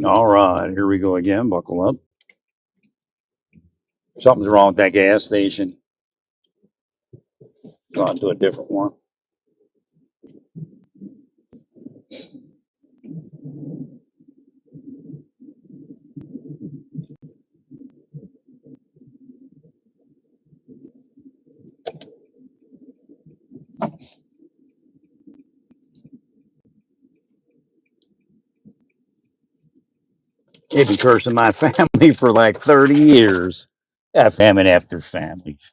All right, here we go again. Buckle up. Something's wrong with that gas station. Go on to a different one. They've been cursing my family for like 30 years. Yeah, famine after families.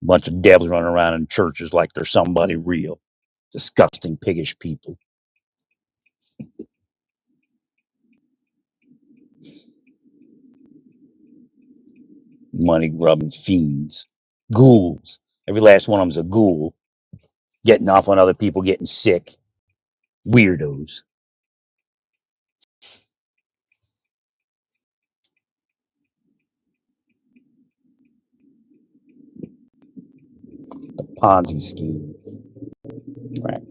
Bunch of devils running around in churches like they're somebody real. Disgusting, piggish people. Money grubbing fiends. Ghouls. Every last one of them's a ghoul. Getting off on other people getting sick. Weirdos. The Ponzi scheme. Right.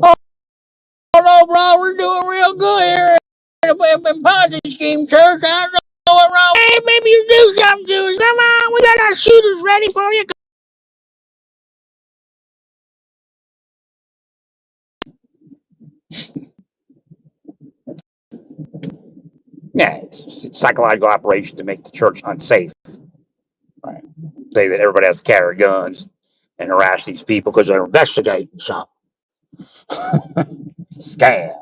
Oh no, bro, we're doing real good here in Ponzi scheme church. I don't know what's wrong. Hey, maybe you do something to us. Come on, we got our shooters ready for you. Yeah, it's a psychological operation to make the church unsafe. Right. Say that everybody has to carry guns and harass these people because they're investigating something. Scam.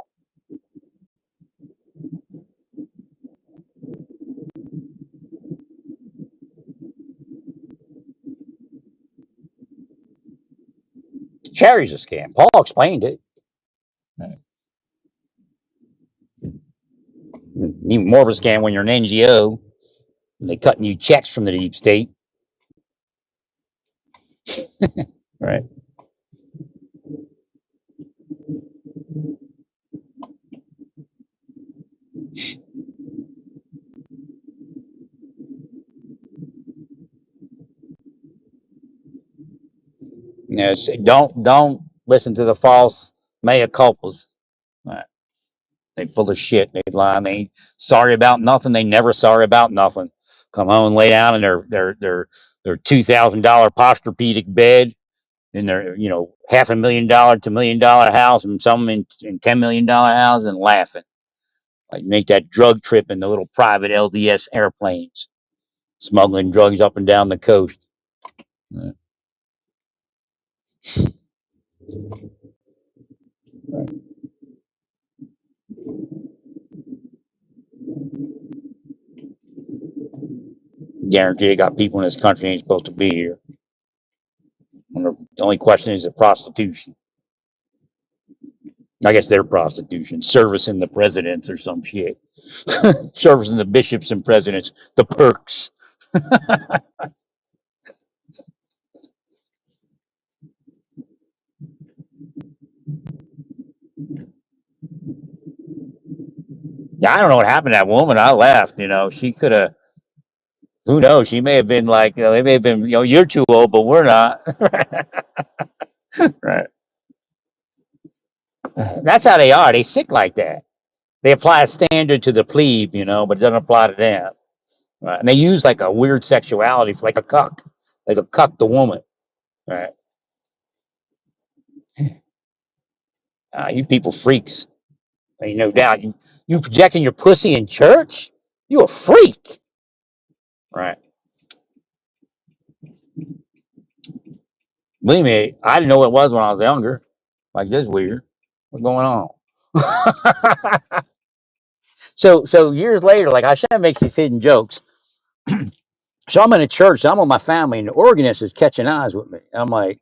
Cherry's a scam. Paul explained it. Even more of a scam when you're an NGO and they cutting you checks from the deep state. Right. Yes. Don't listen to the false mea culpas. Right. They full of shit. They lie. They ain't sorry about nothing. They never sorry about nothing. Come home and lay down in their $2,000 Posturepedic bed in their $500,000 to $1 million house, and some in $10 million house, and laughing like make that drug trip in the little private LDS airplanes, smuggling drugs up and down the coast. Right. Guarantee they got people in this country ain't supposed to be here. The only question is the prostitution. I guess they're prostitution, servicing the presidents or some shit, servicing the bishops and presidents, the perks. Yeah, I don't know what happened to that woman. I left. She could have. Who knows? She may have been like, they may have been, you're too old, but we're not. Right. That's how they are. They sick like that. They apply a standard to the plebe, but it doesn't apply to them. Right. And they use like a weird sexuality, like a cuck. Like a cuck the woman. Right. You people freaks. I mean, no doubt. You projecting your pussy in church? You a freak. Right. Believe me, I didn't know what it was when I was younger. Like, this is weird. What's going on? So years later, like I said, makes these hidden jokes. So I'm in a church, I'm with my family, and the organist is catching eyes with me. I'm like,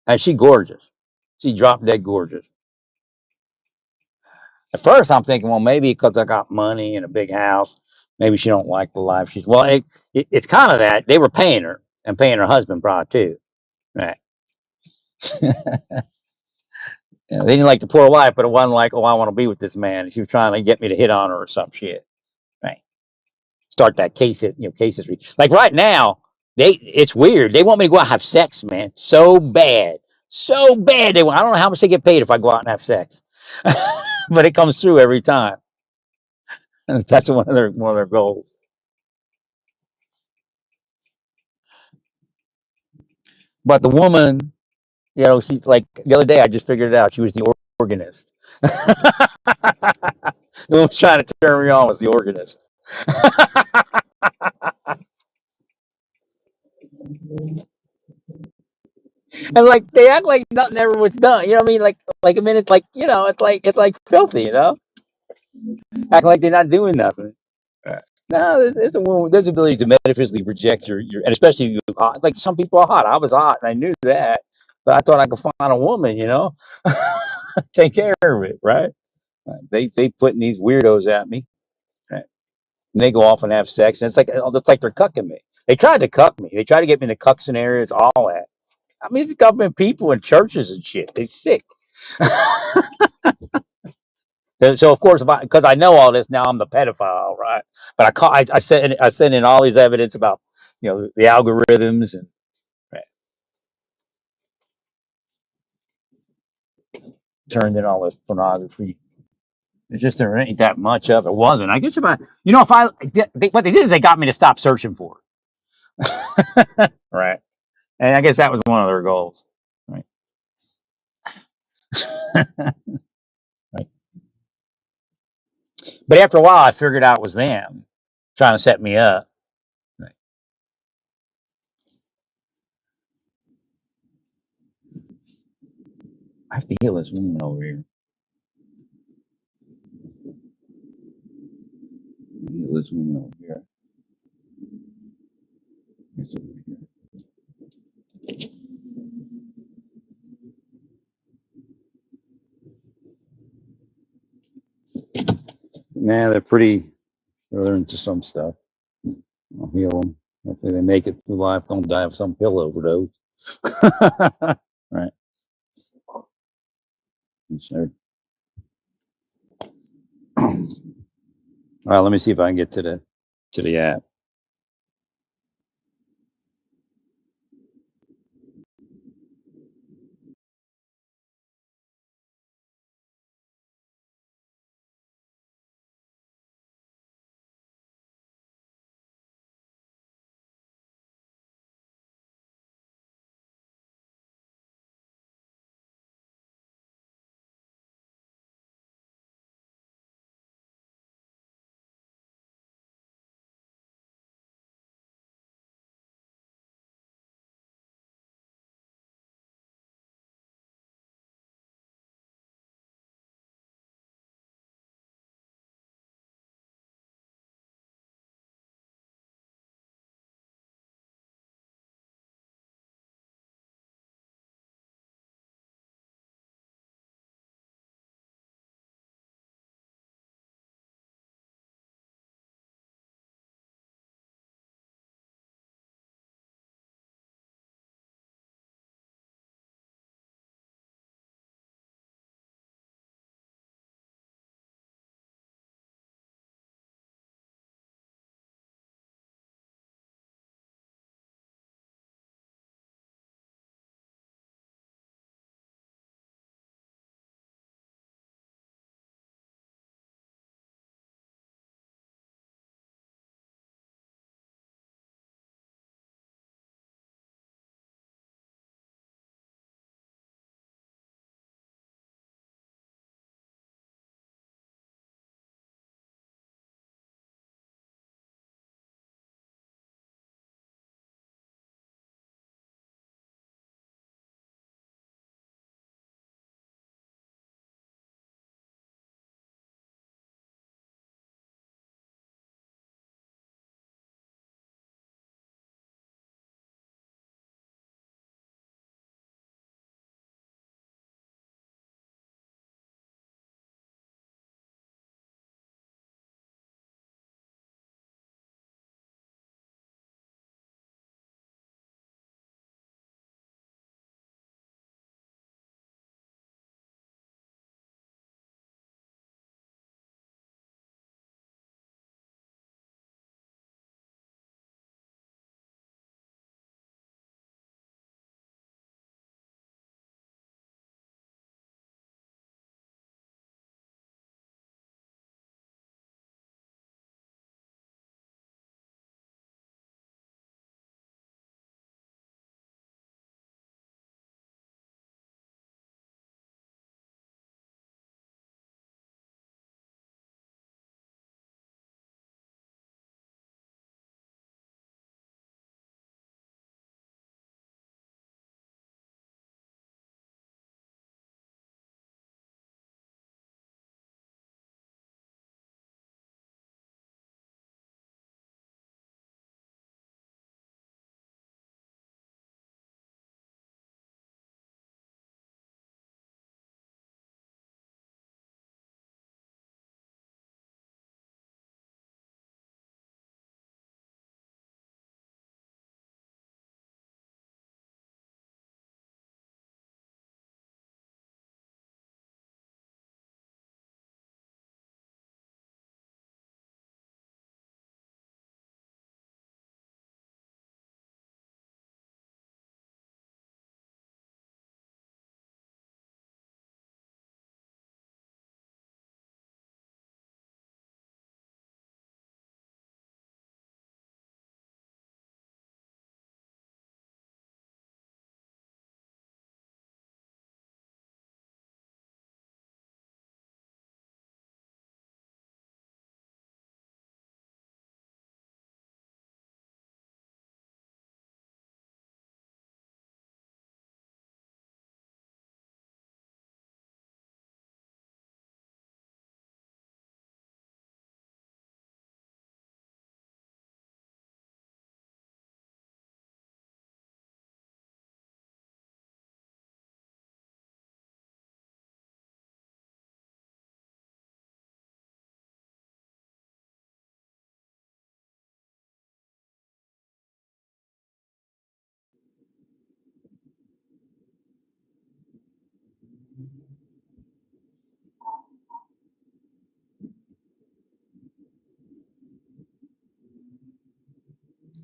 and she gorgeous. She drop dead gorgeous. At first, I'm thinking, well, maybe because I got money and a big house, maybe she don't like the life she's. Well, it's kind of that they were paying her and paying her husband probably too, right? They didn't like the poor wife, but it wasn't like, oh, I want to be with this man. She was trying to get me to hit on her or some shit. Right. Start that case, cases. Like right now, it's weird. They want me to go out and have sex, man. So bad. So bad. I don't know how much they get paid if I go out and have sex. But it comes through every time. That's one of their goals. But the woman, she's like the other day. I just figured it out. She was the organist. The one was trying to turn me on was the organist. And like they act like nothing ever was done. You know what I mean? Like a minute, like it's like filthy. Act like they're not doing nothing. No, there's a woman. There's ability to metaphysically project and especially if you're hot. Like some people are hot. I was hot, and I knew that, but I thought I could find a woman, take care of it, right? They putting these weirdos at me, right? And they go off and have sex, and it's like they're cucking me. They tried to cuck me. They tried to get me in the cuck scenarios, all that. I mean, it's government people and churches and shit. They sick. So of course, because I know all this now, I'm the pedophile, right? But I sent in all these evidence about the algorithms and right, turned in all this pornography. It's just there ain't that much of it. Wasn't. I guess what they did is they got me to stop searching for it, right? And I guess that was one of their goals, right? Right. But after a while, I figured out it was them trying to set me up. Right. I have to heal this woman over here. Heal this woman over here. It's over here. Nah, they're into some stuff. I'll heal them. Hopefully they make it through life. Don't die of some pill overdose. Right. Sure. All right. Let me see if I can get to the app.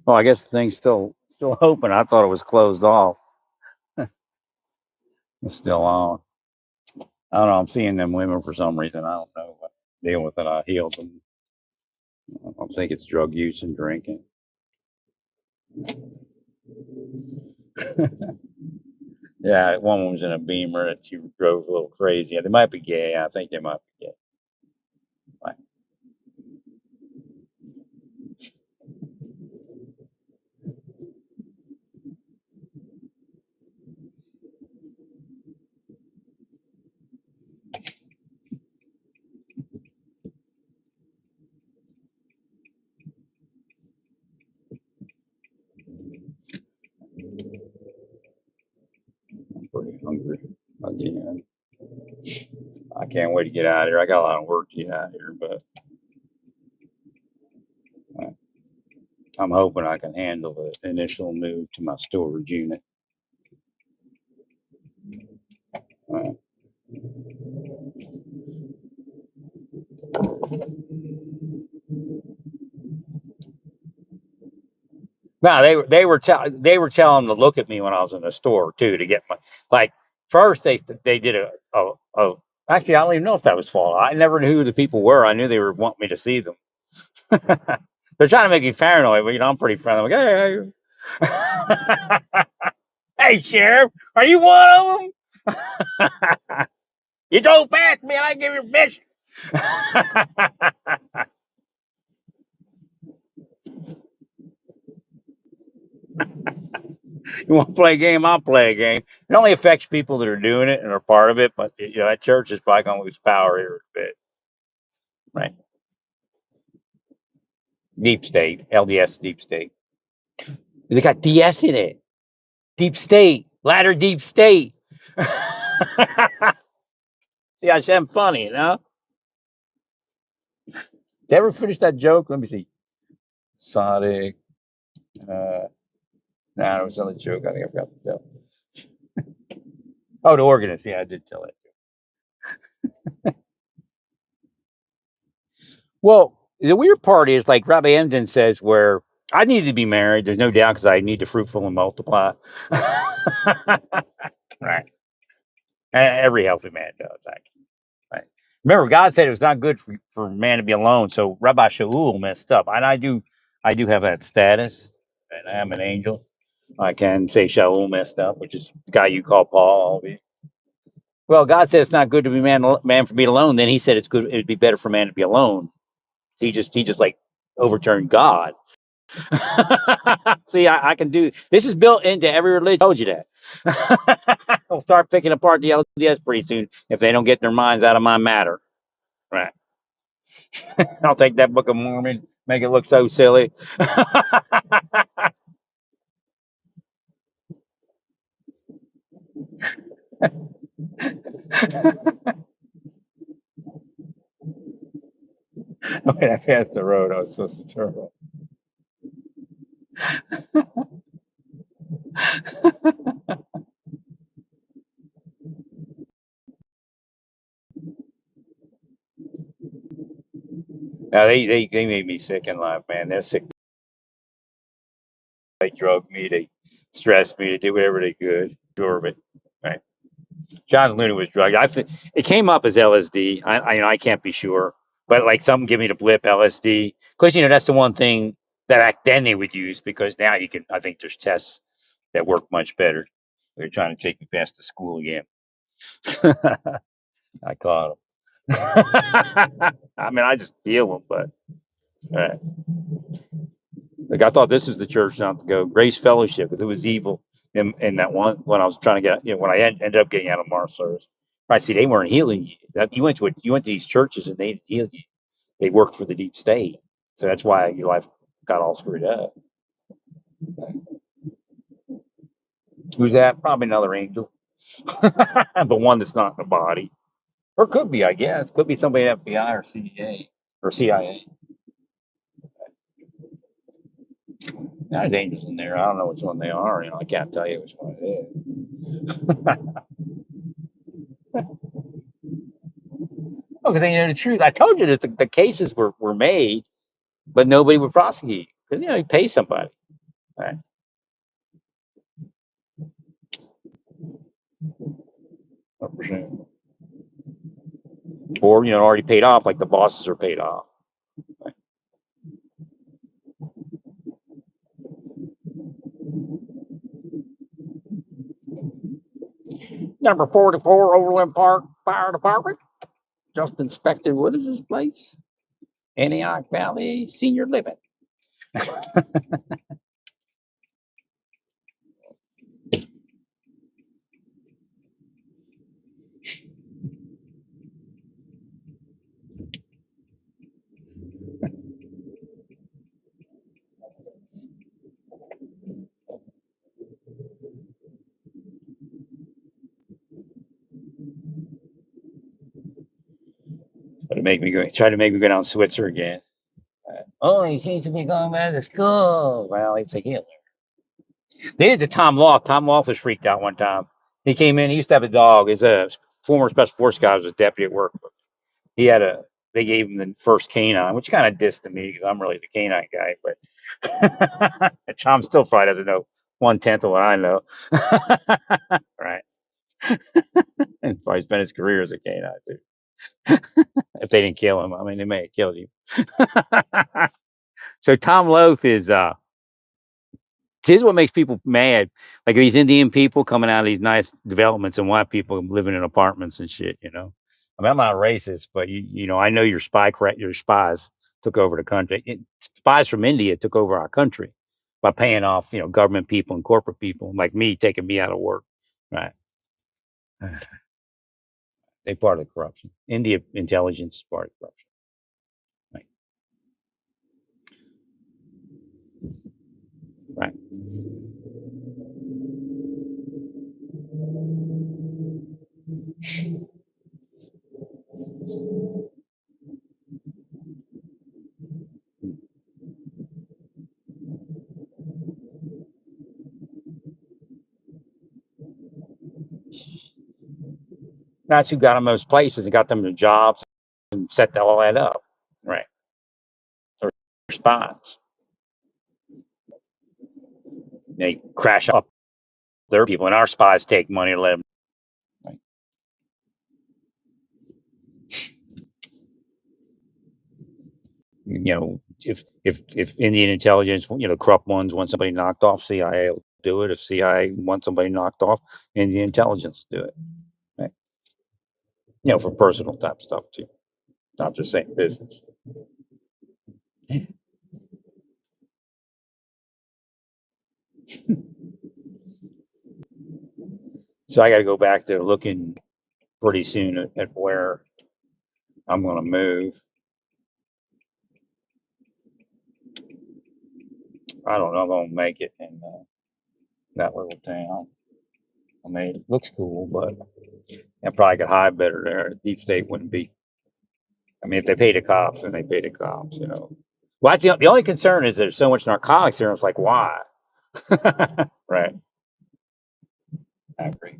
Oh, I guess the thing's still open. I thought it was closed off. It's still on. I don't know. I'm seeing them women for some reason. I don't know. But dealing with it, I healed them. I think it's drug use and drinking. Yeah, one woman was in a Beamer that she drove a little crazy. Yeah, they might be gay. I think they might be gay. Right. I'm pretty hungry again. I can't wait to get out of here. I got a lot of work to get out of here, but I'm hoping I can handle the initial move to my storage unit. Right. No, they were telling them to look at me when I was in the store too to get my like first they did a actually I don't even know if that was false. I never knew who the people were. I knew they were wanting me to see them. They're trying to make me paranoid, but I'm pretty friendly. I'm like, hey, hey, sheriff, are you one of them? You drove past me and I give you permission. You want to play a game? I'll play a game. It only affects people that are doing it and are part of it, but that church is probably going to lose power here a bit. Right. Deep state, LDS deep state. They got DS in it. Deep state, ladder deep state. See, I am funny, you know? Did you ever finish that joke? Let me see. Sonic. Nah, there was another joke I think I forgot to tell. Oh, the organist. Yeah, I did tell that joke. Well, the weird part is, like Rabbi Emden says, where I need to be married. There's no doubt because I need to fruitful and multiply. Right. Every healthy man does, actually. Right. Remember, God said it was not good for man to be alone. So Rabbi Shaul messed up, and I do have that status, and I am an angel. I can say Shaul messed up, which is the guy you call Paul. Well, God said it's not good to be man for being alone. Then He said it's good. It'd be better for man to be alone. He just like overturned God. See, I can do this. Is built into every religion. I told you that. We'll start picking apart the LDS pretty soon if they don't get their minds out of my matter. Right. I'll take that Book of Mormon, make it look so silly. Wait, I passed the road. I was supposed to turn. Now they made me sick in life, man. They're sick. They drug me, they stressed me, they did whatever they could, absorb it. Right. John Luna was drugged. It came up as LSD. I can't be sure, but like something give me the blip LSD because that's the one thing that back then they would use because now you can. I think there's tests that work much better. They're trying to take me past the school again. I caught them. I mean, I just feel them, but like I thought this was the church not to go. Grace Fellowship, because it was evil in that one when I was trying to get, when I ended up getting out of Mars service. I see they weren't healing you. You went to these churches and they didn't heal you. They worked for the deep state, so that's why your life got all screwed up. Who's that? Probably another angel, but one that's not in the body, or could be, I guess, could be somebody at FBI or CDA or CIA. There's angels in there. I don't know which one they are. I can't tell you which one it is. Because they know the truth. I told you that the cases were made, but nobody would prosecute because you pay somebody. Right. %. Or already paid off, like the bosses are paid off. Right. Number 44, Overland Park Fire Department. Just inspected. What is this place? Antioch Valley Senior Living. Try to make me go down to Switzer again. Oh, he seems to be going back to school. Well, it's a Hitler. They did to Tom Loft. Tom Loft was freaked out one time. He came in. He used to have a dog. He's a former special force guy. Was a deputy at work. He had a. They gave him the first canine, which kind of dissed to me because I'm really the canine guy. But Tom still probably doesn't know 1/10 of what I know. Right. And probably spent his career as a canine too. If they didn't kill him, I mean, they may have killed him. So Tom Loaf is Here's what makes people mad. Like these Indian people coming out of these nice developments and white people living in apartments and shit. I mean, I'm not racist, but I know your your spies took over the country. Spies from India took over our country by paying off, government people and corporate people like me, taking me out of work. Right. They part of the corruption. India intelligence is part of the corruption. Right. Right. That's who got them those places and got them the jobs and set all that up. Right. Or spies. They crash up their people, and our spies take money to let them. Right. If Indian intelligence, corrupt ones want somebody knocked off, CIA will do it. If CIA wants somebody knocked off, Indian intelligence do it. Right. For personal type stuff too, not just saying business. So I got to go back to looking pretty soon at where I'm going to move. I don't know if I'm going to make it in that little town. I mean, it looks cool, but I probably could hide better there. Deep state wouldn't be. I mean, if they pay the cops, then they pay the cops. Well, that's the only concern is there's so much narcotics here. It's like, why? Right. I agree.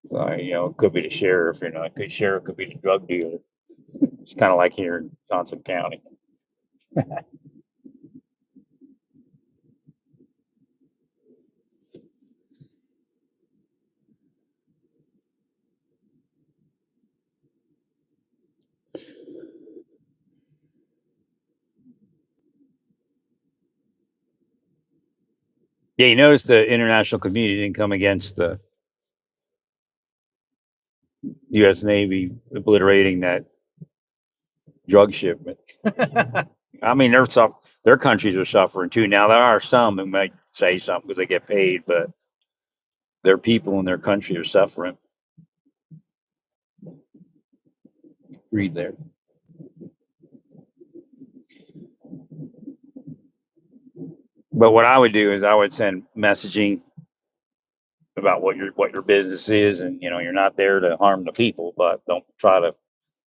So, it could be the sheriff, the sheriff could be the drug dealer. It's kind of like here in Johnson County. Yeah, you notice the international community didn't come against the U.S. Navy obliterating that drug shipment. I mean, their countries are suffering too. Now there are some who might say something because they get paid, but their people in their country are suffering. Read there. But what I would do is I would send messaging about what your business is, and you're not there to harm the people, but don't try to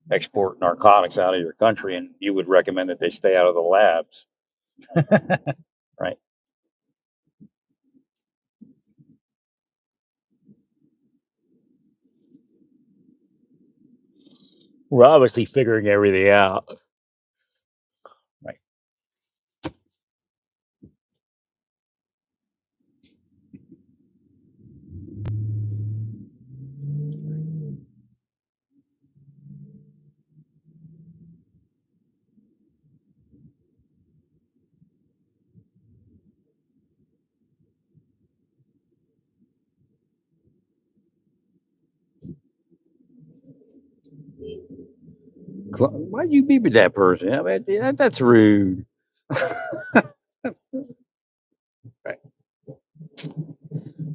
export narcotics out of your country. And you would recommend that they stay out of the labs, right? We're obviously figuring everything out, right? Why'd you be with that person? I mean, that's rude. Right.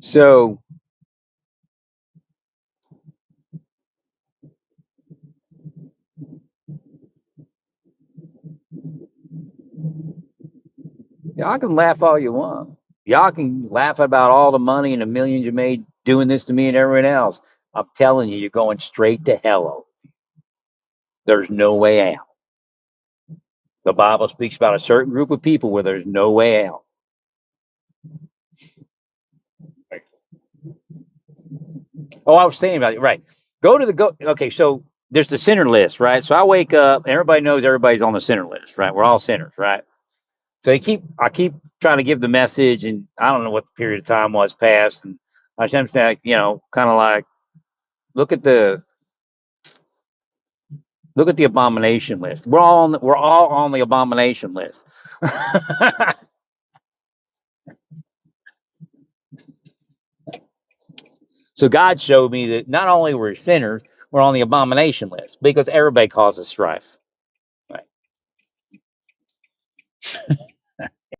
So y'all can laugh all you want. Y'all can laugh about all the money and the millions you made doing this to me and everyone else. I'm telling you, you're going straight to hell. There's no way out. The Bible speaks about a certain group of people where there's no way out. Oh, I was saying about it. Right. Okay, so there's the sinner list, right? So I wake up, everybody knows everybody's on the sinner list, right? We're all sinners, right? So I keep trying to give the message, and I don't know what the period of time was past, and I was saying, kind of like look at the abomination list. We're all on the abomination list. So God showed me that not only we're sinners, we're on the abomination list because everybody causes strife. Right?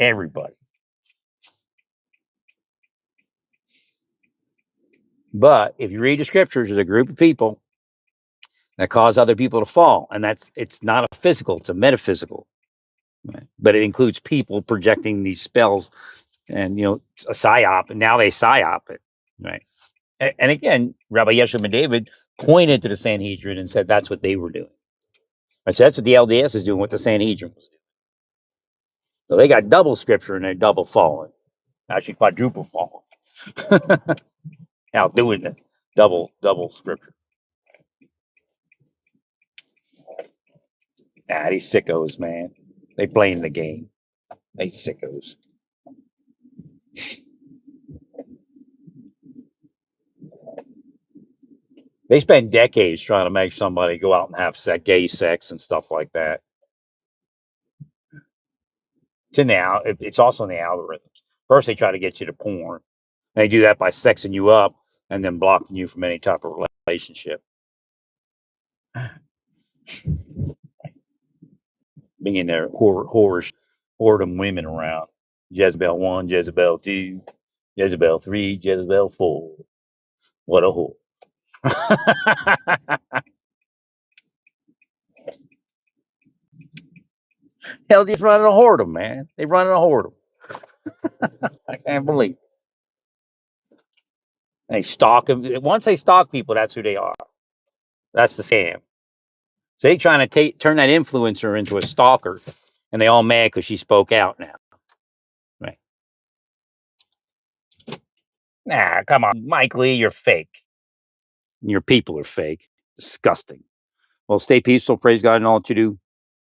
Everybody. But if you read the scriptures, there's a group of people that cause other people to fall, and it's not a physical; it's a metaphysical. Right? But it includes people projecting these spells, and a psyop, and now they psyop it, right? And again, Rabbi Yeshua ben David pointed to the Sanhedrin and said that's what they were doing. Right? So that's what the LDS is doing, what the Sanhedrin was doing. So they got double scripture and they're double falling, actually quadruple falling. Now doing the double scripture. These sickos, man. They playing the game. They sickos. They spend decades trying to make somebody go out and have gay sex and stuff like that. It's also in the algorithms. First, they try to get you to porn. They do that by sexing you up and then blocking you from any type of relationship. Being there, whoredom women around. Jezebel 1, Jezebel 2, Jezebel 3, Jezebel 4. What a whore. Hell, just running a whoredom, man. They running a whoredom. I can't believe it. They stalk them. Once they stalk people, that's who they are. That's the scam. So they trying to turn that influencer into a stalker, and they all mad because she spoke out now. Right? Nah, come on, Mike Lee, you're fake. Your people are fake. Disgusting. Well, stay peaceful. Praise God in all that you do.